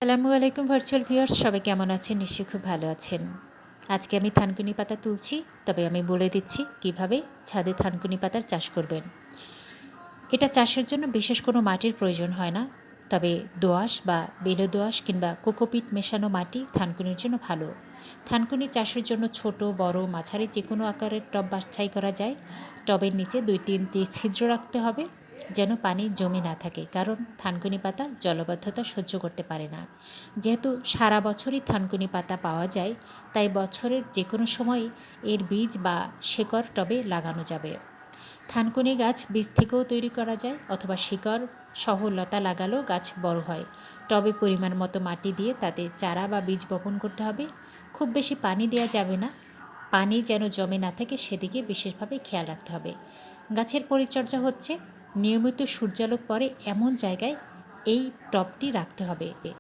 আসসালামু আলাইকুম virtual viewers, সবাই কেমন আছেন? নিশ্চয়ই খুব ভালো আছেন। আজকে আমি থানকুনি পাতা তুলছি, তবে আমি বলে দিচ্ছি কিভাবে ছাদে থানকুনি পাতার চাষ করবেন। এটা চাষের জন্য বিশেষ কোনো মাটির প্রয়োজন হয় না, তবে দোআঁশ বা বেলে দোআঁশ কিংবা কোকোপিট মেশানো মাটি থানকুনির জন্য ভালো। থানকুনি চাষের জন্য ছোট বড় মাঝারি যে কোনো আকারের টব বাছাই করা যায়। টবের নিচে 2-3টি ছিদ্র রাখতে হবে যেন পানি জমে না থাকে, কারণ থানকুনি পাতা জলবদ্ধতা সহ্য করতে পারে না। যেহেতু সারা বছরই থানকুনি পাতা পাওয়া যায়, তাই বছরের যে কোনো সময় এর বীজ বা শেকড় টবে লাগানো যাবে। থানকুনি গাছ বীজ থেকেও তৈরি করা যায়, অথবা শিকড় সহ লতা লাগালেও গাছ বড় হয়। টবে পরিমাণ মতো মাটি দিয়ে তাতে চারা বা বীজ বপন করতে হবে। খুব বেশি পানি দেওয়া যাবে না, পানি যেন জমে না থাকে সেদিকে বিশেষভাবে খেয়াল রাখতে হবে। গাছের পরিচর্যা হচ্ছে নিয়মিত সূর্যালোক পড়ে এমন জায়গায় এই টবটি রাখতে হবে।